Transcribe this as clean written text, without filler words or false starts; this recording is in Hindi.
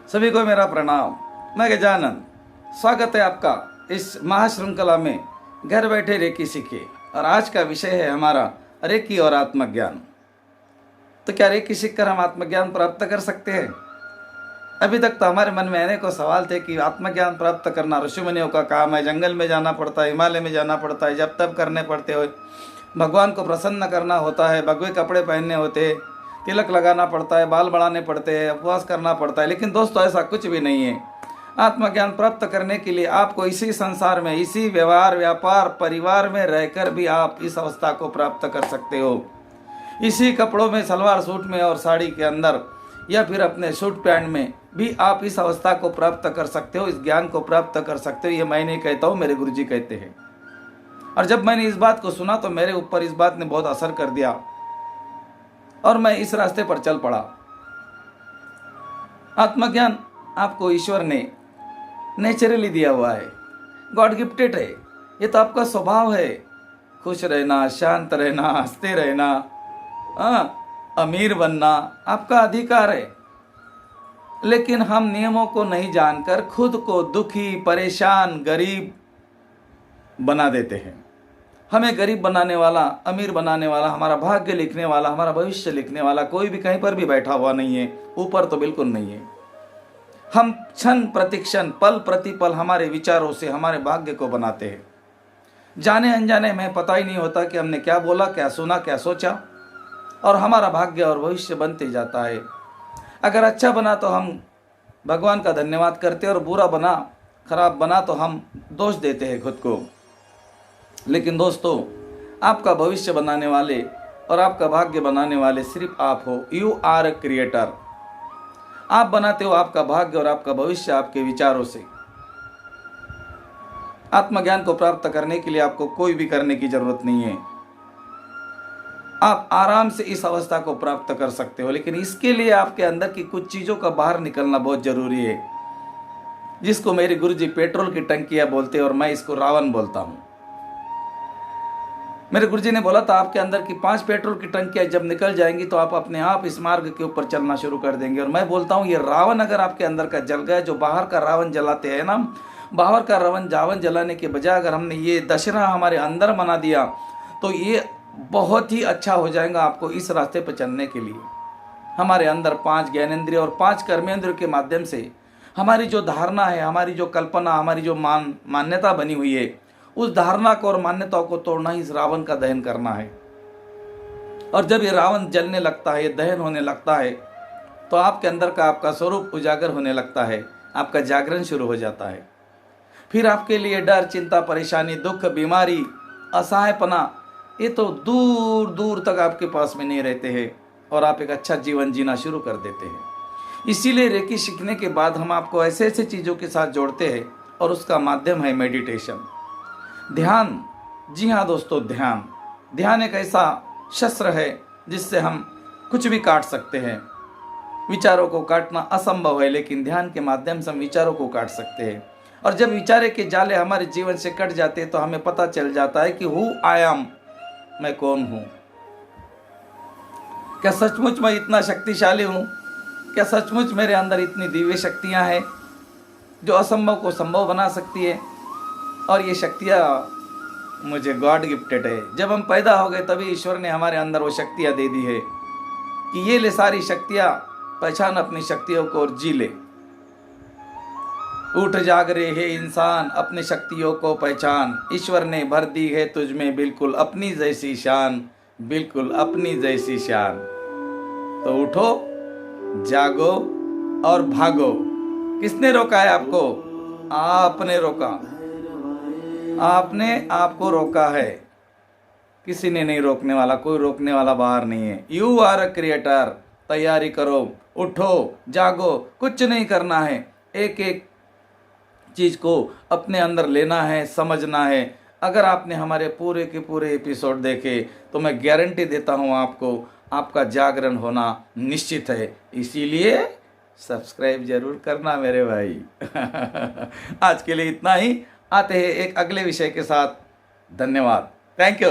सभी को मेरा प्रणाम। मैं गजानन, स्वागत है आपका इस महाश्रृंखला में घर बैठे रेकी सीखे। और आज का विषय है हमारा रेकी और आत्मज्ञान। तो क्या रेकी सीखकर हम आत्मज्ञान प्राप्त कर सकते हैं? अभी तक तो हमारे मन में अनेकों सवाल थे कि आत्मज्ञान प्राप्त करना ऋषि मुनियों का काम है, जंगल में जाना पड़ता है, हिमालय में जाना पड़ता है, जब तब करने पड़ते हो, भगवान को प्रसन्न करना होता है, भगवे कपड़े पहनने होते हैं, तिलक लगाना पड़ता है, बाल बढ़ाने पड़ते हैं, उपवास करना पड़ता है। लेकिन दोस्तों ऐसा कुछ भी नहीं है। आत्मज्ञान प्राप्त करने के लिए आपको इसी संसार में, इसी व्यवहार व्यापार परिवार में रहकर भी आप इस अवस्था को प्राप्त कर सकते हो। इसी कपड़ों में, सलवार सूट में और साड़ी के अंदर या फिर अपने सूट पैंट में भी आप इस अवस्था को प्राप्त कर सकते हो, इस ज्ञान को प्राप्त कर सकते हो। ये मैं नहीं कहता हूँ, मेरे गुरुजी कहते हैं। और जब मैंने इस बात को सुना तो मेरे ऊपर इस बात ने बहुत असर कर दिया और मैं इस रास्ते पर चल पड़ा। आत्मज्ञान आपको ईश्वर ने नेचुरली दिया हुआ है, गॉड गिफ्टेड है। ये तो आपका स्वभाव है, खुश रहना, शांत रहना, हंसते रहना, अमीर बनना आपका अधिकार है। लेकिन हम नियमों को नहीं जानकर खुद को दुखी, परेशान, गरीब बना देते हैं। हमें गरीब बनाने वाला, अमीर बनाने वाला, हमारा भाग्य लिखने वाला, हमारा भविष्य लिखने वाला कोई भी कहीं पर भी बैठा हुआ नहीं है, ऊपर तो बिल्कुल नहीं है। हम क्षण प्रतिक्षण, पल प्रतिपल हमारे विचारों से हमारे भाग्य को बनाते हैं। जाने अनजाने में पता ही नहीं होता कि हमने क्या बोला, क्या सुना, क्या सोचा, और हमारा भाग्य और भविष्य बनते जाता है। अगर अच्छा बना तो हम भगवान का धन्यवाद करते हैं, और बुरा बना, खराब बना तो हम दोष देते हैं खुद को। लेकिन दोस्तों, आपका भविष्य बनाने वाले और आपका भाग्य बनाने वाले सिर्फ आप हो। You are a creator. आप बनाते हो आपका भाग्य और आपका भविष्य आपके विचारों से। आत्मज्ञान को प्राप्त करने के लिए आपको कोई भी करने की जरूरत नहीं है। आप आराम से इस अवस्था को प्राप्त कर सकते हो, लेकिन इसके लिए आपके अंदर की कुछ चीजों का बाहर निकलना बहुत जरूरी है, जिसको मेरे गुरुजी पेट्रोल की टंकियां बोलते हैं और मैं इसको रावण बोलता हूं। मेरे गुरुजी ने बोला था, आपके अंदर की 5 पेट्रोल की टंकियां जब निकल जाएंगी तो आप अपने आप इस मार्ग के ऊपर चलना शुरू कर देंगे। और मैं बोलता हूं, ये रावण अगर आपके अंदर का जल गया, जो बाहर का रावण जलाते हैं ना, बाहर का रावण जलाने के बजाय अगर हमने ये दशहरा हमारे अंदर मना दिया तो ये बहुत ही अच्छा हो जाएगा आपको इस रास्ते पर चलने के लिए। हमारे अंदर 5 ज्ञानेंद्रिय और 5 कर्मेंद्रिय के माध्यम से हमारी जो धारणा है, हमारी जो कल्पना, हमारी जो मान्यता बनी हुई है, उस धारणा को और मान्यताओं को तोड़ना ही इस रावण का दहन करना है। और जब ये रावण जलने लगता है, दहन होने लगता है, तो आपके अंदर का आपका स्वरूप उजागर होने लगता है, आपका जागरण शुरू हो जाता है। फिर आपके लिए डर, चिंता, परेशानी, दुख, बीमारी, असहायपना, ये तो दूर दूर तक आपके पास में नहीं रहते हैं और आप एक अच्छा जीवन जीना शुरू कर देते हैं। इसीलिए रेकी सीखने के बाद हम आपको ऐसे ऐसे चीज़ों के साथ जोड़ते हैं और उसका माध्यम है मेडिटेशन, ध्यान। जी हाँ दोस्तों, ध्यान एक ऐसा शस्त्र है जिससे हम कुछ भी काट सकते हैं। विचारों को काटना असंभव है, लेकिन ध्यान के माध्यम से हम विचारों को काट सकते हैं। और जब विचारे के जाले हमारे जीवन से कट जाते हैं तो हमें पता चल जाता है कि हु आई एम, मैं कौन हूं। क्या सचमुच मैं इतना शक्तिशाली हूं? क्या सचमुच मेरे अंदर इतनी दिव्य शक्तियां हैं जो असंभव को संभव बना सकती है? और ये शक्तियां मुझे गॉड गिफ्टेड है। जब हम पैदा हो गए तभी ईश्वर ने हमारे अंदर वो शक्तियां दे दी है कि ये ले सारी शक्तियां, पहचान अपनी शक्तियों को और जी ले। उठ जाग रे हे इंसान, अपनी शक्तियों को पहचान, ईश्वर ने भर दी है तुझ में बिल्कुल अपनी जैसी शान, बिल्कुल अपनी जैसी शान। तो उठो, जागो और भागो। किसने रोका है आपको? आपने रोका। आपने आपको रोका है, किसी ने नहीं रोकने वाला, कोई रोकने वाला बाहर नहीं है। You are a creator. तैयारी करो, उठो, जागो, कुछ नहीं करना है, एक एक चीज को अपने अंदर लेना है, समझना है। अगर आपने हमारे पूरे के पूरे एपिसोड देखे तो मैं गारंटी देता हूं आपको, आपका जागरण होना निश्चित है। इसीलिए सब्सक्राइब जरूर करना मेरे भाई। आज के लिए इतना ही। आते हैं एक अगले विषय के साथ। धन्यवाद। Thank you.